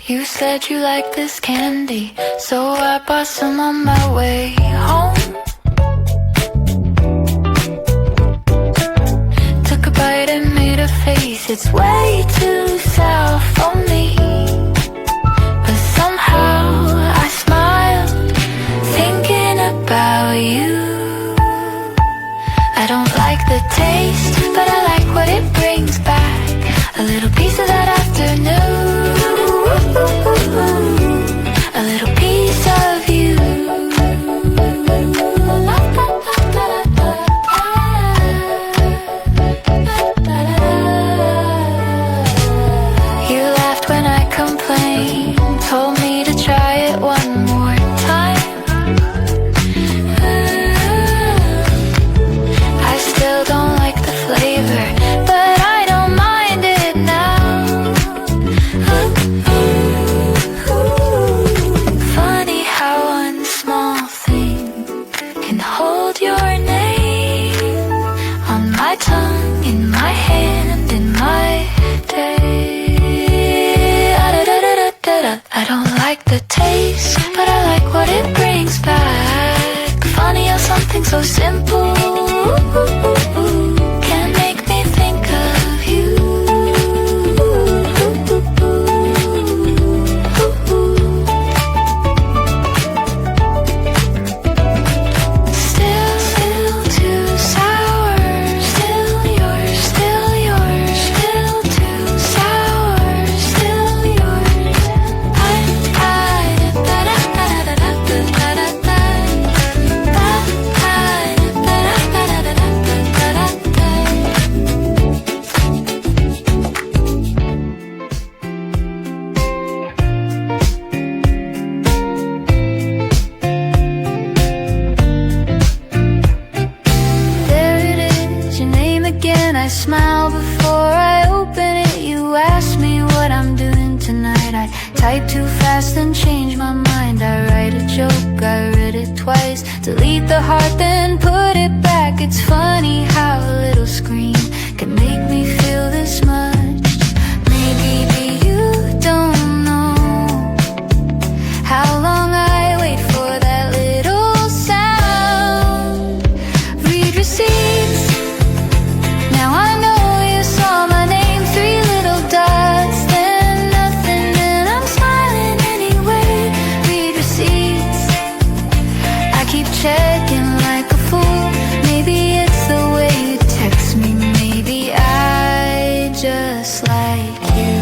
You said you like this candy, so I bought some on my way home. Took a bite and made a face, it's way too sour for me. But somehow I smiled, thinking about you. I don't like the taste, but I like what it brings back. A little piece of that afternoon, a little piece of you. You laughed when I complained, told me to try it one more time. I still don't like the flavor, but I don't mind it now. Funny how one small thing can hold your name on my tongue, in my hand, in my day. I don't like the taste, but I like what it brings back. Funny how something so simple can make me think of you. Still too sour, still yours, still yours, still too sour, still yours. There it is, your name again. I smile before I open it. You ask me what I'm doing tonight. I type too fast and change my mind. I write a joke, I read it twice. Delete the heart, then put it back. It's funny how a little scream can make me feel this much. Maybe you don't know how long I wait for that little sound. Read receipts, now I know you saw my name. 3 little dots, then nothing, and I'm smiling anyway. Read receipts, I keep checking like a fool. Maybe it's the way you text me, maybe I just like you.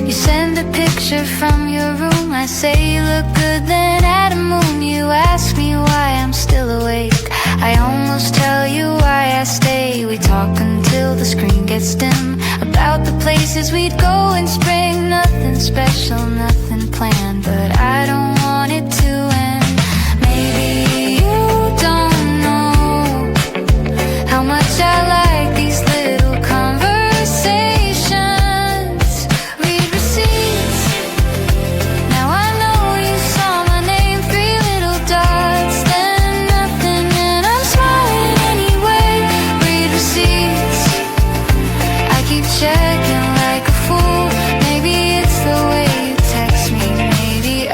You send a picture from your room, I say you look good, then add a moon. You ask me why I'm still awake, I almost tell you why I stay. We talk until the screen gets dim, about the places we'd go in spring. Nothing special, nothing planned, but I don't want it to end. Maybe you don't know how much I like these little conversations. Read receipts, now I know you saw my name. 3 little dots, then nothing, and I'm smiling anyway. Read receipts, I keep checking like a fool. Maybe it's the way you text me, maybe I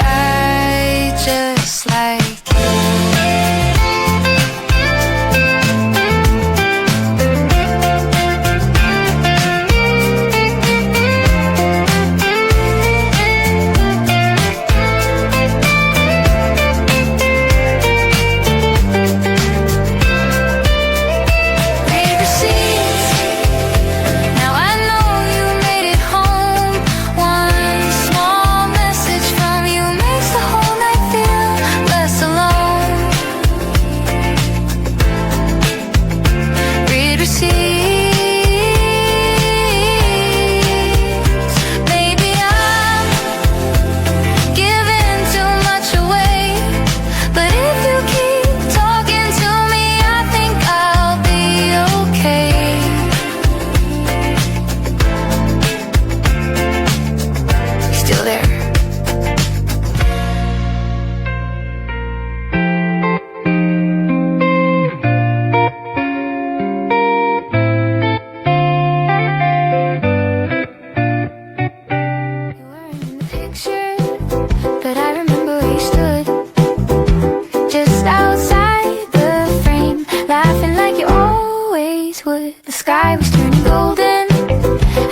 always would. The sky was turning golden.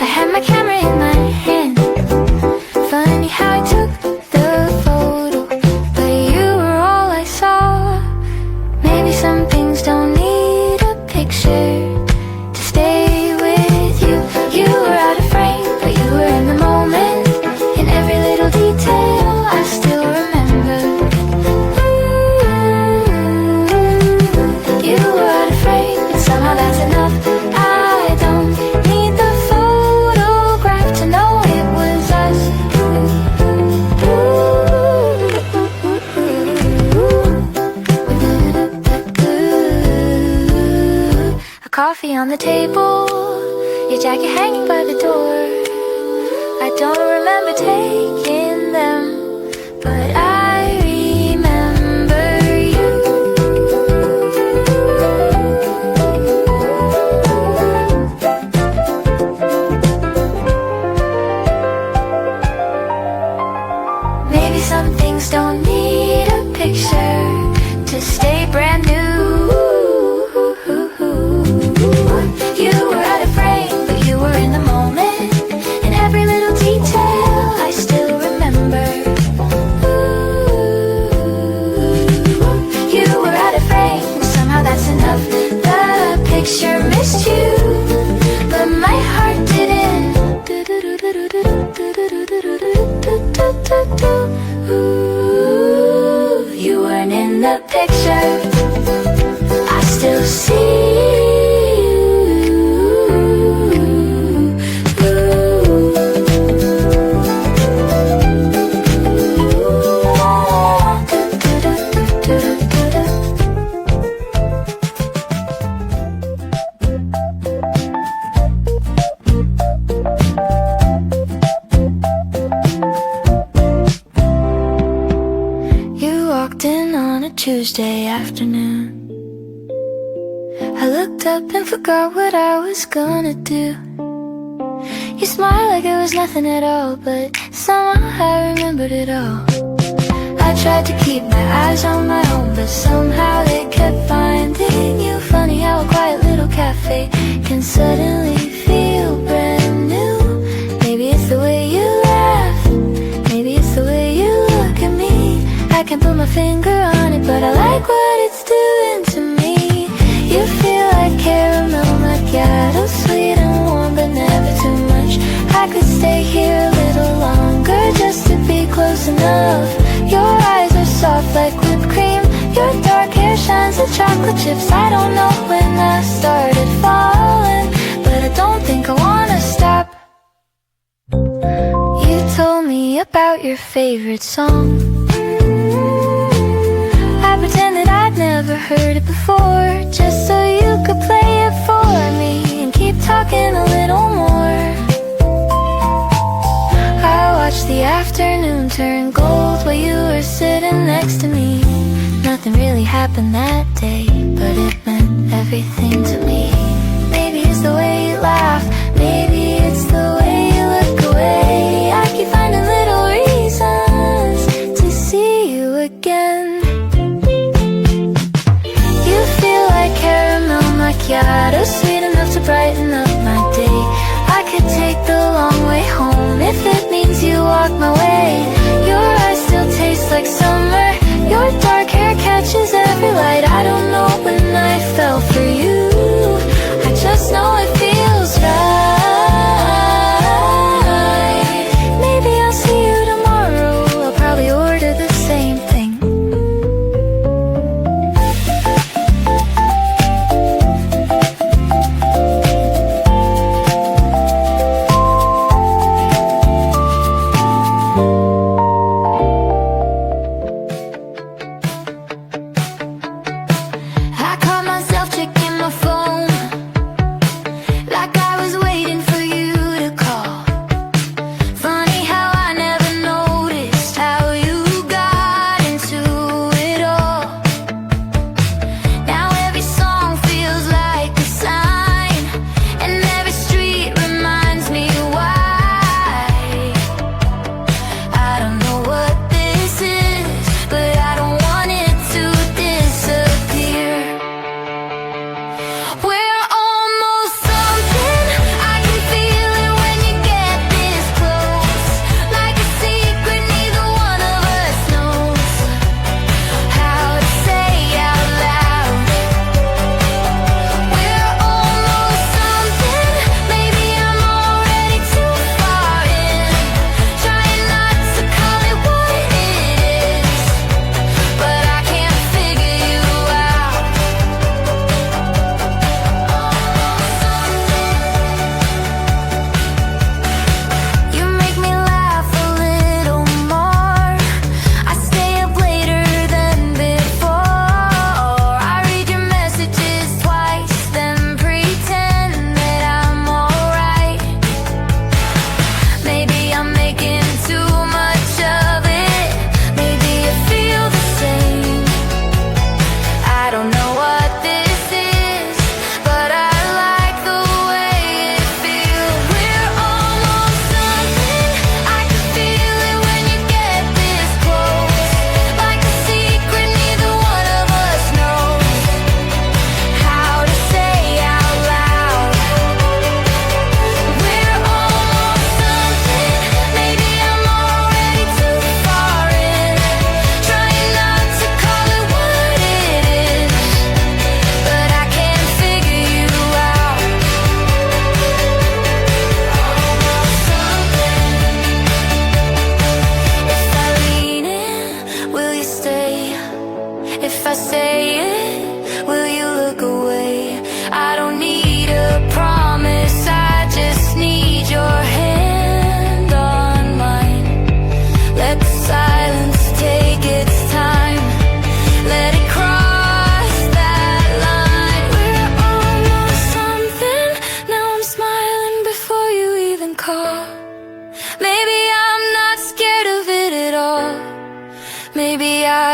I had my camera in my hand. Funny how I took the photo, but you were all I saw. Maybe some things don't need a picture to stay with you. You were out of frame, but you were in the moment. In every little detail I still remember. You were out of frame, but somehow that's enough. I don't need the photograph to know it was us. A coffee on the table, your jacket hanging by the door. I don't remember taking them, but I remember you. Maybe some things don't need a picture to stay brand new. You were out of frame, but you were in the moment. In every little detail I still remember. You were out of frame, somehow that's enough. The picture missed you, but my heart didn't. You weren't in the picture, I still see Tuesday afternoon. I looked up and forgot what I was gonna do. You smiled like it was nothing at all, but somehow I remembered it all. I tried to keep my eyes on my own, but somehow they kept finding you. Funny how a quiet little cafe can suddenly feel brand new. Maybe it's the way you laugh, maybe it's the way you look at me. I can't put my finger on it, but I like what it's doing to me. You feel like caramel macchiato, sweet and warm, but never too much. I could stay here a little longer just to be close enough. Your eyes are soft like whipped cream. Your dark hair shines like chocolate chips. I don't know when I started falling, but I don't think I wanna stop. You told me about your favorite song. I pretended I'd never heard it before, just so you could play it for me and keep talking a little more. I watched the afternoon turn gold while you were sitting next to me. Nothing really happened that day, but it meant everything to me. Maybe it's the way you laugh, maybe it's the way you look away. I keep finding little reasons to see you again. Caramel macchiato, sweet enough to brighten up my day. I could take the long way home if it means you walk my way. Your eyes still taste like summer. Your dark hair catches every light. I don't know when I fell for you, I just know it feels right. Maybe I'll see you tomorrow. I'll probably order the same thing. I caught myself checking my phone.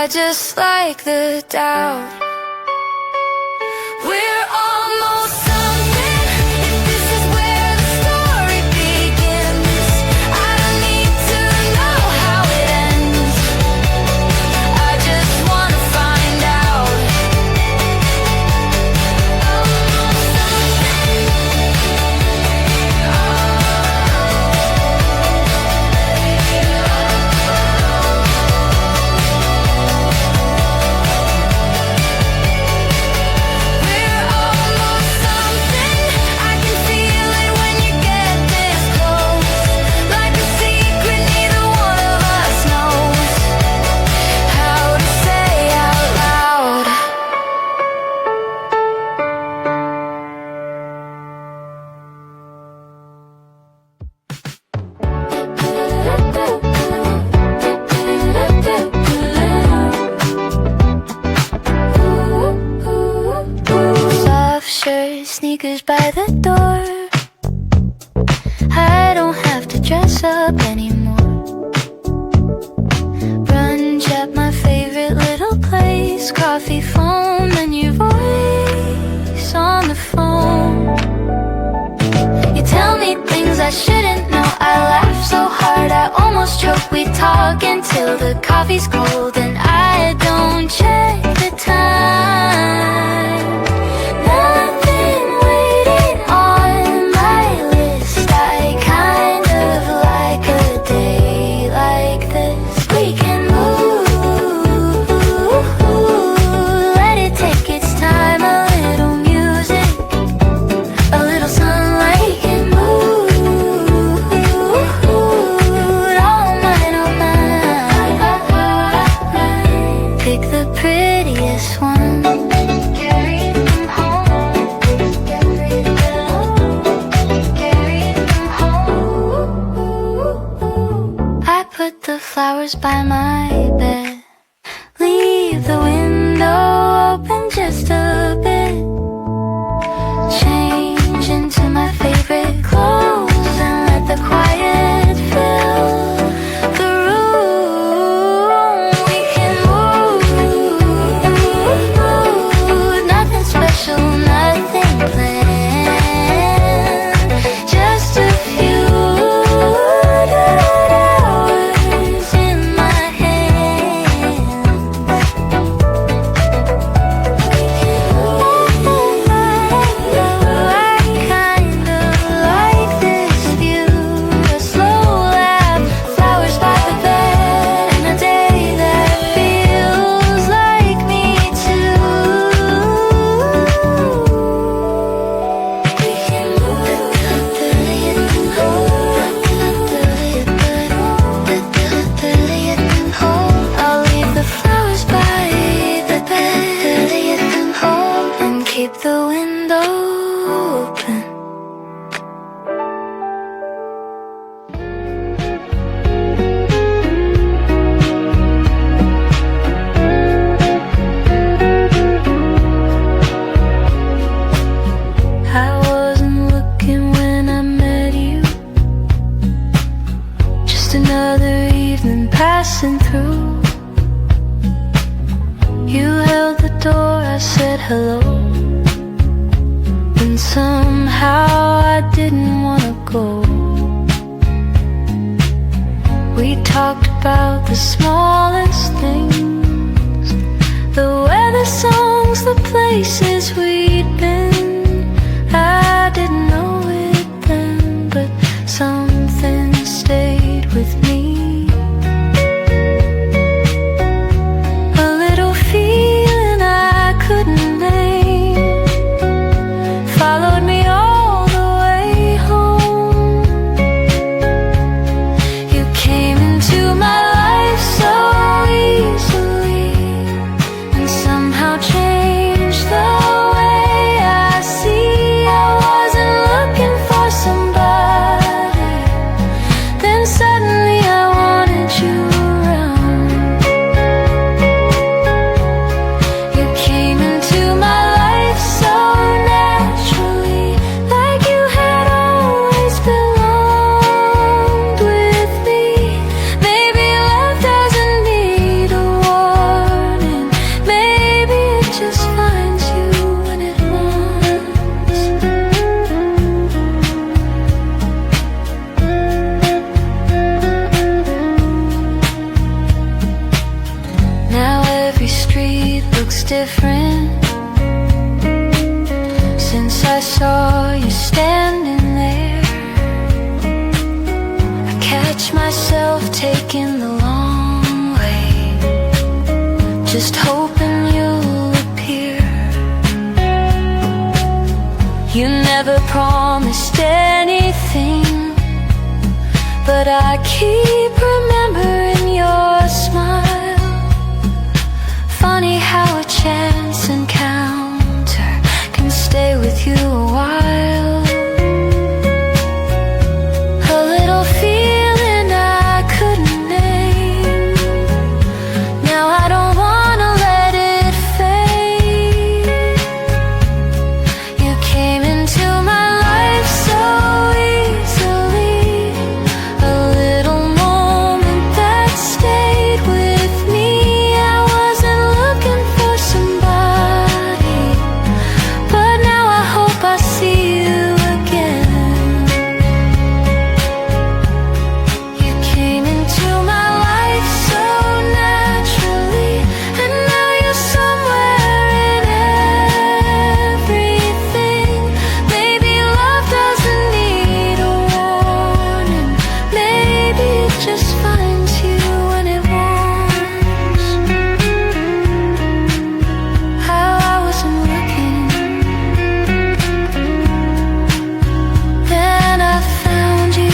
I just like the doubt. We're almost something. If this is where the story begins, I don't need to know how it ends. I just wanna find out. Almost something. We're almost something. I can feel it when you get this close. Like a secret neither one of us knows how to say out loud. Soft shirt, sneakers by the door. I don't have to dress up anymore. Brunch at my favorite little place. Coffee foam and your voice on the phone. You tell me things I shouldn't know. I laugh so hard I almost choke. We talk until the coffee's cold and I don't check the time. Nothing waiting on my list. I kind of like a day like this. We can move, let it take its time. A little music, a little sunlight can move. All mine, all mine. Pick the prettiest one. Carry them home. Carry them home. I put the flowers by my bed. Leave the window open just a bit. Change into my favorite clothes and let the quiet fill the room. We can move, nothing special, nothing planned. Just a few hours in my hands. I kind of like this view. A slow lap, flowers by the bed, and a day that feels like me too. We can move, I'll leave the flowers by the bed and keep the window open. I wasn't looking when I met you. Just another evening passing through. You held the door, I said hello. And somehow I didn't wanna go. We talked about the smallest things, the weather, songs, the places we'd been. I didn't know it then, but something stayed with me. A little feeling I couldn't name followed me all the way home. You came into my life so easily and somehow changed the way I taking the long way, just hoping you'll appear. You never promised anything, but I keep remembering your smile. Funny how a chance encounter can stay with you a while. A little feeling I couldn't name, now I don't wanna let it fade. You came into my life so easily, a little moment that stayed with me. I wasn't looking for somebody, but now I hope I see you again. You came into my life so naturally, and now you're somewhere in everything. Maybe love doesn't need a warning, maybe it just finds you when it wants. How I wasn't looking, then I found you.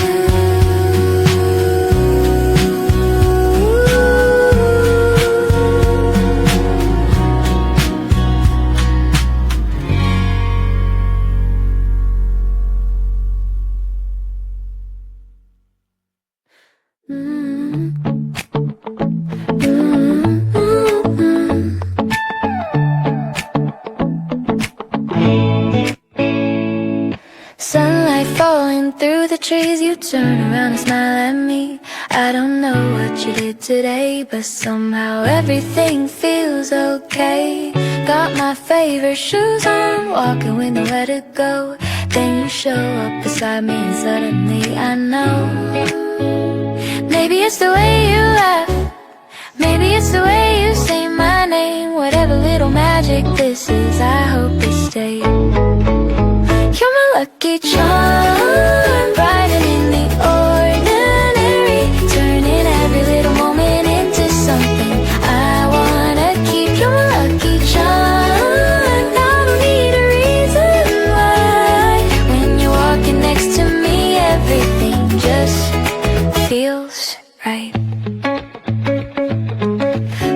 Sunlight falling through the trees, you turn around and smile at me. I don't know what you did today, but somehow everything feels okay. Got my favorite shoes on, walking with nowhere to go. Then you show up beside me and suddenly I know. Maybe it's the way you laugh, maybe it's the way you say my name. Whatever little magic this is, I hope it stays. You're my lucky charm, brightening the ordinary, turning every little moment into something I wanna keep. You're my lucky charm, I don't need a reason why. When you're walking next to me, everything just feels right.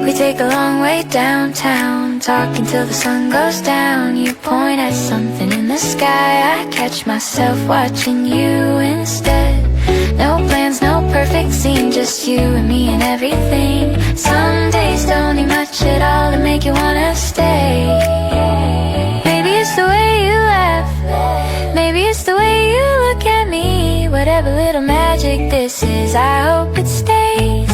We take a long way downtown, talking till the sun goes down. You point at something in the sky, I catch myself watching you instead. No plans, no perfect scene, just you and me and everything. Some days don't need much at all to make you wanna stay. Maybe it's the way you laugh, maybe it's the way you look at me. Whatever little magic this is, I hope it stays.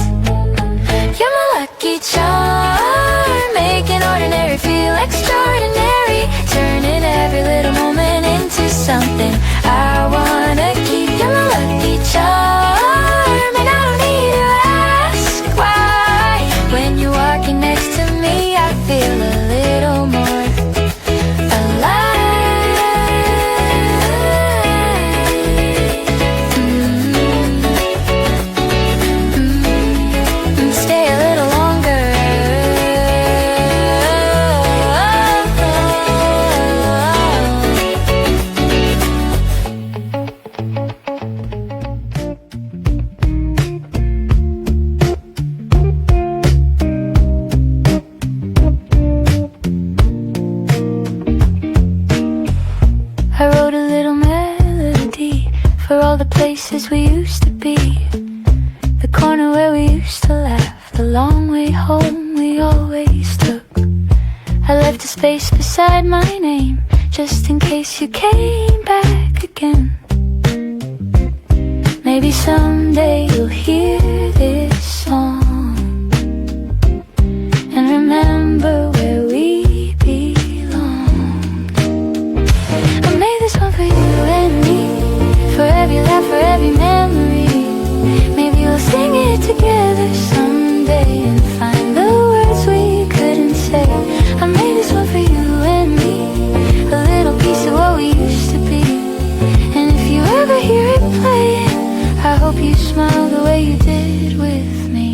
You're my lucky charm, making ordinary feel extraordinary, turning every little moment into something I wanna keep. You're my lucky charm, and I don't need to ask why. When you're walking next to me, I feel a little more alive. Stay a little longer. I wrote a little melody for all the places we used to be, the corner where we used to laugh, the long way home we always took. I left a space beside my name, just in case you came back again. Maybe someday you'll hear this song and remember where we belong. I made this one for you and me, for every laugh, for every memory. Maybe we'll sing it together someday and find the words we couldn't say. I made this one for you and me, a little piece of what we used to be. And if you ever hear it playing, I hope hope you smile the way you did with me.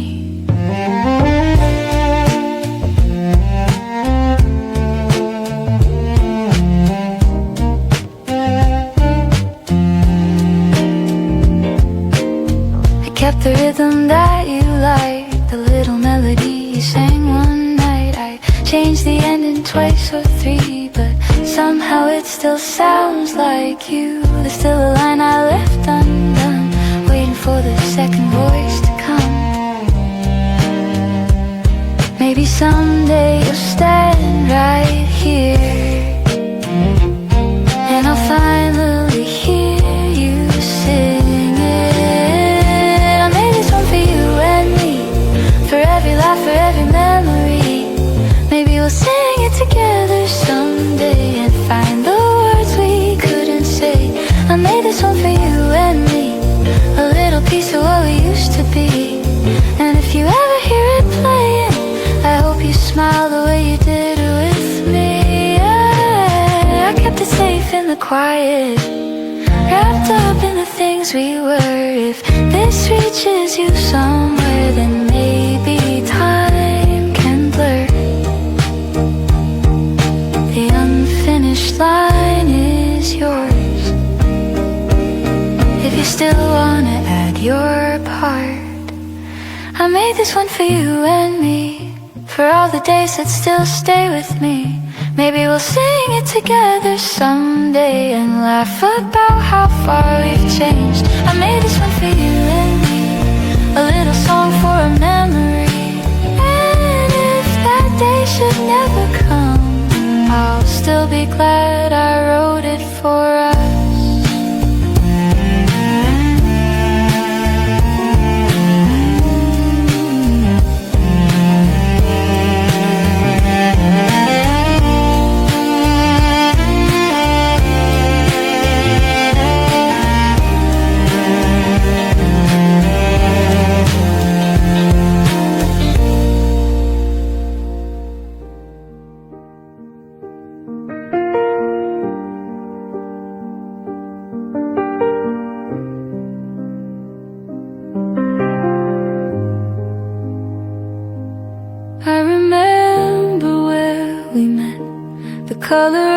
Kept the rhythm that you liked, the little melody you sang one night. I changed the ending twice or three, but somehow it still sounds like you. There's still a line I left undone, waiting for the second voice to come. Maybe someday you'll stand right here, and I'll finally hear you sing. For every laugh, for every memory, maybe we'll sing it together someday and find the words we couldn't say. I made this one for you and me, a little piece of what we used to be. And if you ever hear it playing, I hope you smile the way you did with me. I kept it safe in the quiet, wrapped up in the things we were. If this reaches you somewhere, then maybe time can blur. The unfinished line is yours. If you still wanna add your part, I made this one for you and me, for all the days that still stay with me. Maybe we'll sing it together someday and laugh about how far we've changed. I made this one for you and me, a little song for a memory. And if that day should never come, I'll still be glad I wrote it for us. Color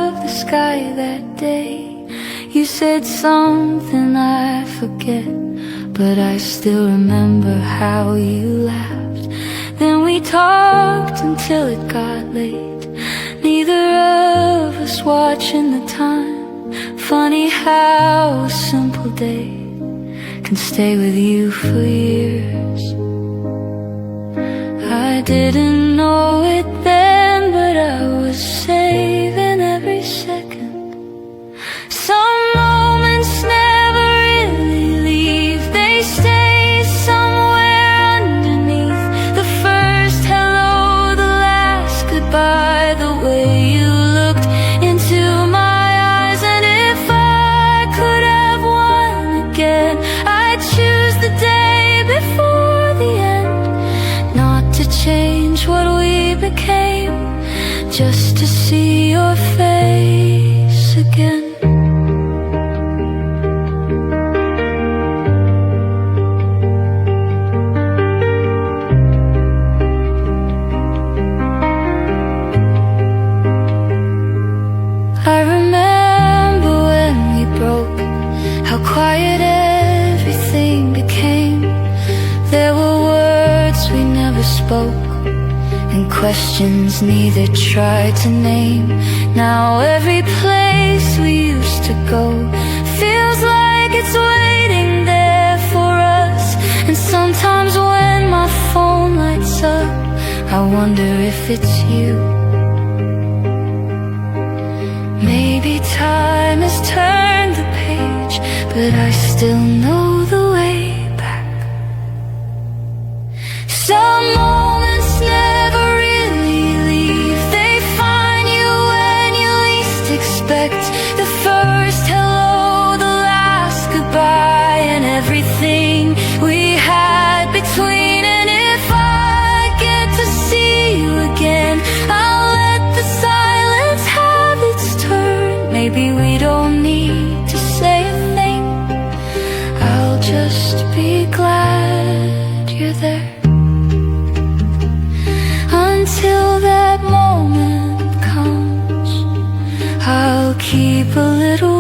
of the sky that day. You said something I forget, but I still remember how you laughed. Then we talked until it got late, neither of us watching the time. Funny how a simple day can stay with you for years. I didn't know it then, but I was saving every second. Some moments never really leave, they stay somewhere underneath. The first hello, the last goodbye, the way you looked into my eyes. And if I could have one again, I'd choose the day before the end, not to change what we became, just to see your face again. I remember when we broke, how quiet everything became. There were words we never spoke, and questions neither tried to name. Now every place we used to go feels like it's waiting there for us. And sometimes when my phone lights up, I wonder if it's you. Maybe time has turned the page, but I still know the way back. Some moments never really leave, they find you when you least expect. The first hello, the last goodbye, and everything we had between. And if I get to see you again, I'll let the silence have its turn. Maybe we don't need to say a thing, I'll be glad you're there. Until that moment comes, I'll keep a little